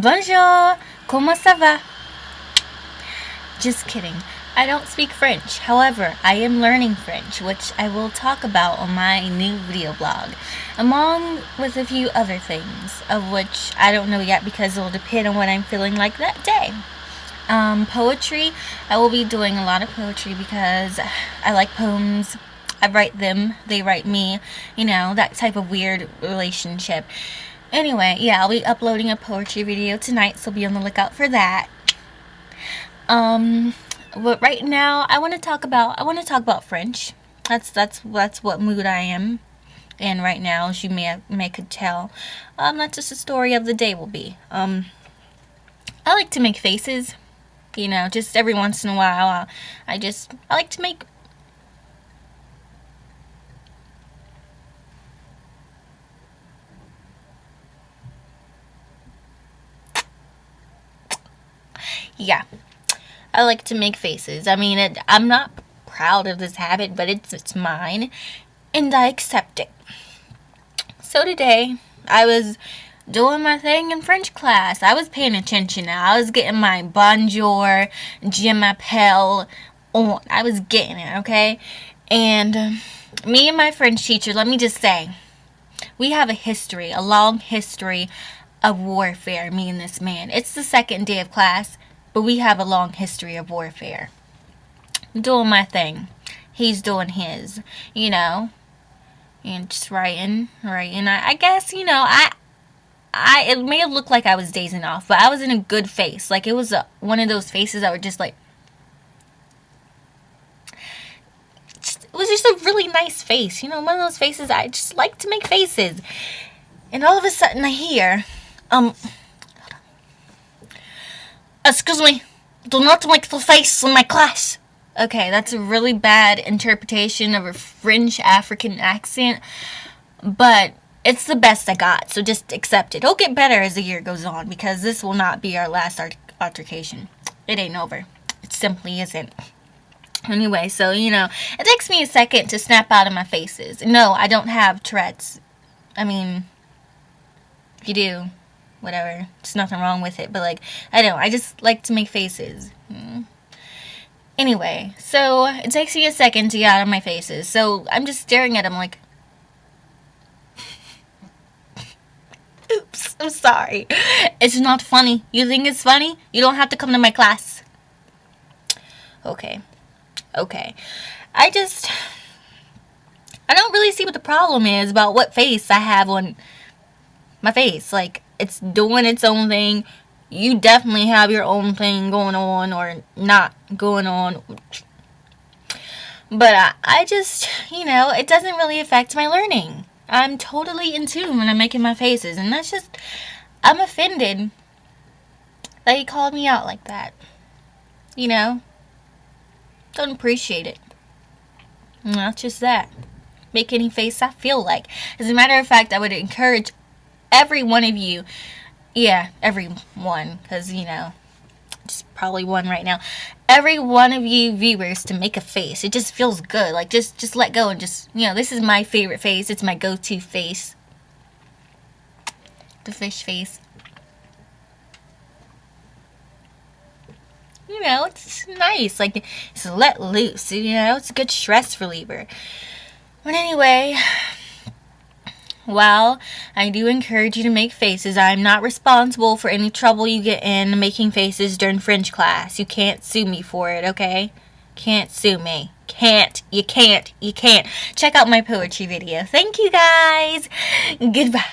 Bonjour, comment ça va? Just kidding. I don't speak French. However, I am learning French, which I will talk about on my new video blog, along with a few other things, of which I don't know yet because it will depend on what I'm feeling like that day. Poetry, I will be doing a lot of poetry because I like poems. I write them, they write me, that type of weird relationship. Anyway, yeah, I'll be uploading a poetry video tonight, so be on the lookout for that. But right now, I want to talk about French. That's what mood I am in right now, as you may could tell. That's just the story of the day will be. I like to make faces, just every once in a while. I like to make. Yeah, I like to make faces. I mean, I'm not proud of this habit, but it's mine, and I accept it. So today, I was doing my thing in French class. I was paying attention now. I was getting my bonjour, je m'appelle on. I was getting it, okay? And me and my French teacher, let me just say, we have a long history of warfare, me and this man. It's the second day of class, but we have a long history of warfare. I'm doing my thing. He's doing his, and just writing. I guess, it may have looked like I was dazing off, but I was in a good face. Like, it was one of those faces that were just like, it was just a really nice face. One of those faces, I just like to make faces. And all of a sudden I hear, excuse me, do not make the face in my class. Okay, that's a really bad interpretation of a French African accent, but it's the best I got, so just accept it. It'll get better as the year goes on, because this will not be our last altercation. It ain't over. It simply isn't. Anyway, so, it takes me a second to snap out of my faces. No, I don't have Tourette's. I mean, if you do, whatever. There's nothing wrong with it, but, I just like to make faces. Anyway, so it takes me a second to get out of my faces. So I'm just staring at him like, oops, I'm sorry. It's not funny. You think it's funny? You don't have to come to my class. Okay. I don't really see what the problem is about what face I have on my face. Like, it's doing its own thing. You definitely have your own thing going on or not going on. But I just, it doesn't really affect my learning. I'm totally in tune when I'm making my faces. And that's just, I'm offended that he called me out like that. Don't appreciate it. And that's just that. Make any face I feel like. As a matter of fact, I would encourage every one of you. Yeah, everyone, because, just probably one right now. Every one of you viewers to make a face. It just feels good. Like, just let go and just, this is my favorite face. It's my go-to face. The fish face. It's nice. Like, it's let loose. It's a good stress reliever. But anyway, while I do encourage you to make faces, I'm not responsible for any trouble you get in making faces during French class. You can't sue me for it, okay? Can't sue me. You can't. Check out my poetry video. Thank you, guys. Goodbye.